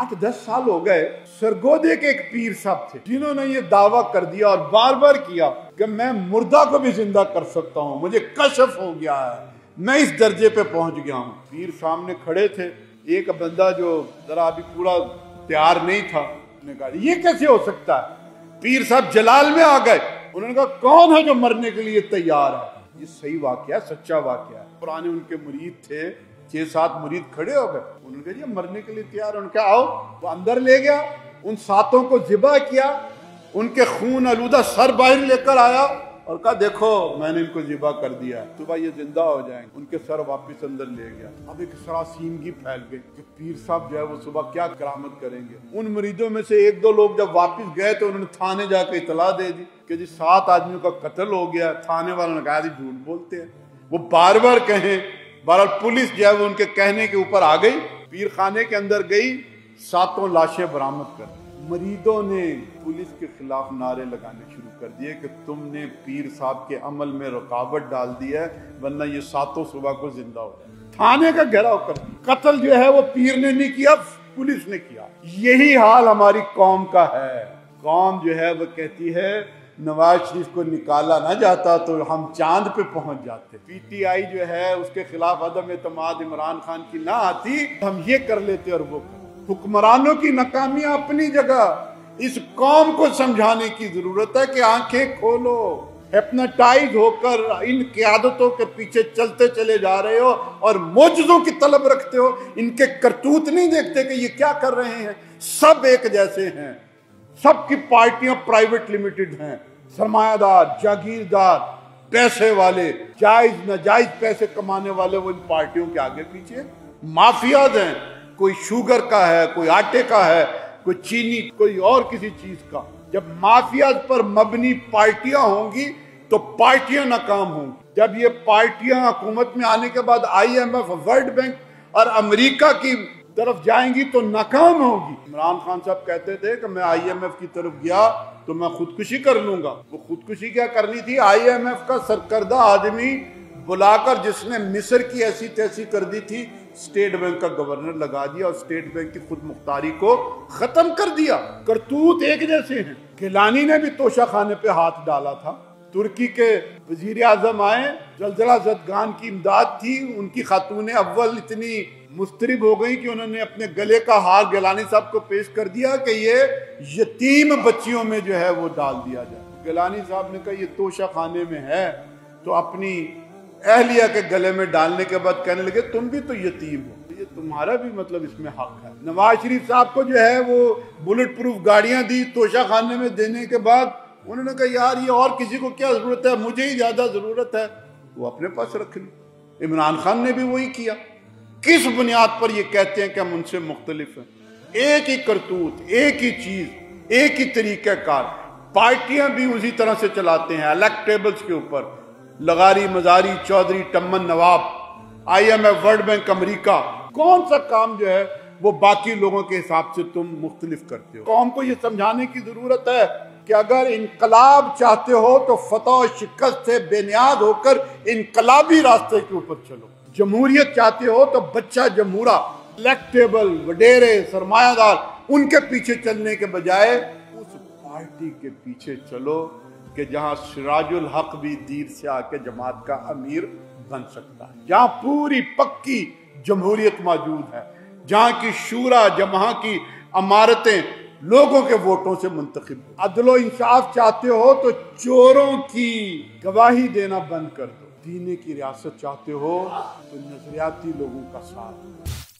8-10 साल हो गए। सरगोदे के एक पीर साहब थे जिन्होंने ये दावा कर दिया और बार बार किया कि मैं मुर्दा को भी जिंदा कर सकता हूँ, मुझे कशफ हो गया है, मैं इस दर्जे पे पहुंच गया हूँ। पीर सामने खड़े थे, एक बंदा जो जरा अभी पूरा तैयार नहीं था, उसने कहा ये कैसे हो सकता है। पीर साहब जलाल में आ गए, उन्होंने कहा कौन है जो मरने के लिए तैयार है। ये सही वाकया, सच्चा वाकया है। पुराने उनके मुरीद थे, 6-7 मुरीद खड़े हो गए, उन्होंने कहा ये मरने के लिए तैयार। उन्होंने कहा आओ। वो अंदर ले गया, उन 7 को ज़िबा किया, उनके खून आलूदा सर बाहर लेकर आया और कहा देखो मैंने इनको ज़िबा कर दिया है, सुबह ये जिंदा हो जाएंगे। उनके सर वापस अंदर ले गया। अब एक सरासीमगी फैल गई कि पीर साहब जो है वो सुबह क्या करामत करेंगे। उन मुरीदों में से 1-2 लोग जब वापस गए तो उन्होंने थाने जाकर इतला दे दी कि जी 7 आदमियों का कत्ल हो गया। थाने वालों ने कहा जी झूठ बोलते हैं, वो बार बार कहें। बहरहाल पुलिस जो है वो उनके कहने के ऊपर आ गई, पीर खाने के अंदर गई, 7 लाशें बरामद कर। मरीदों ने पुलिस के खिलाफ नारे लगाने शुरू कर दिए कि तुमने पीर साहब के अमल में रुकावट डाल दी है, वरना ये 7 सुबह को जिंदा हो जाए। थाने का घेराव कर, कत्ल जो है वो पीर ने नहीं किया, पुलिस ने किया। यही हाल हमारी कौम का है। कौम जो है वो कहती है नवाज शरीफ को निकाला ना जाता तो हम चांद पे पहुंच जाते। पीटीआई जो है उसके खिलाफ अदम एतमाद इमरान खान की ना आती, हम ये कर लेते और वो कर। हुक्मरानों की नाकामियां अपनी जगह, इस कौम को समझाने की जरूरत है कि आंखें खोलो। हिप्नोटाइज होकर इन क़यादतों के पीछे चलते चले जा रहे हो और मोजज़ों की तलब रखते हो। इनके करतूत नहीं देखते कि ये क्या कर रहे हैं। सब एक जैसे हैं, सबकी पार्टियां प्राइवेट लिमिटेड हैं, सरमायादार, जागीरदार, पैसे वाले, जायज नाजायज पैसे कमाने वाले, वो इन पार्टियों के आगे पीछे माफियाज हैं। कोई शुगर का है, कोई आटे का है, कोई चीनी, कोई और किसी चीज का। जब माफियाज पर मबनी पार्टियां होंगी तो पार्टियां नाकाम होंगी। जब ये पार्टियां हुकूमत में आने के बाद IMF, वर्ल्ड बैंक और अमेरिका की तरफ जाएंगी तो नाकाम होगी। इमरान खान साहब कहते थे कि मैं IMF की तरफ गया तो मैं खुदकुशी कर लूंगा। वो खुदकुशी क्या करनी थी, IMF का सरकर्दा आदमी बुलाकर जिसने मिस्र की ऐसी तैसी कर दी थी, स्टेट बैंक का गवर्नर लगा दिया और स्टेट बैंक की खुद मुख्तारी को खत्म कर दिया। करतूत एक जैसे हैं। गिलानी ने भी तोशा खाने पे हाथ डाला था। तुर्की के वजीर आजम आए, जलजला जदगान की इमदाद थी, उनकी खातूने अव्वल इतनी मुस्तरिब हो गई कि उन्होंने अपने गले का हार गिलानी साहब को पेश कर दिया कि ये यतीम बच्चियों में जो है वो डाल दिया जाए। गिलानी साहब ने कहा ये तोशा खाने में है, तो अपनी अहलिया के गले में डालने के बाद कहने लगे तुम भी तो यतीम हो, ये तुम्हारा भी मतलब इसमें हक है। नवाज शरीफ साहब को जो है वो बुलेट प्रूफ गाड़ियां दी तोशा खाने में देने के बाद उन्होंने कहा यार ये और किसी को क्या जरूरत है, मुझे ही ज्यादा जरूरत है, वो अपने पास रख ली। इमरान खान ने भी वही किया। किस बुनियाद पर ये कहते हैं कि हम उनसे मुख्तलिफ हैं। एक ही करतूत, एक ही चीज, एक ही तरीक़ाकार। पार्टियां भी उसी तरह से चलाते हैं, इलेक्टेबल्स के ऊपर, लगारी, मजारी, चौधरी, टम्मन, नवाब, IMF, वर्ल्ड बैंक, अमेरिका। कौन सा काम जो है वो बाकी लोगों के हिसाब से तुम मुख्तलिफ करते हो। कौम को ये समझाने की जरूरत है कि अगर इनकलाब चाहते हो तो फतह और शिकस्त से बेनियाद होकर इनकलाबी रास्ते के ऊपर चलो। जमहूरियत चाहते हो तो बच्चा जमहूरा, इलेक्टेबल, वडेरे, सरमायादार, उनके पीछे चलने के बजाय उस पार्टी के पीछे चलो कि जहां सिराजुल हक भी दीर से आके जमात का अमीर बन सकता है, जहां पूरी पक्की जमहूरियत मौजूद है, जहां की शूरा, जहां की अमारतें लोगों के वोटों से मुंतखब। अदलो इंसाफ चाहते हो तो चोरों की गवाही देना बंद कर दो। दीने की रियासत चाहते हो तो नजरियाती लोगों का साथ।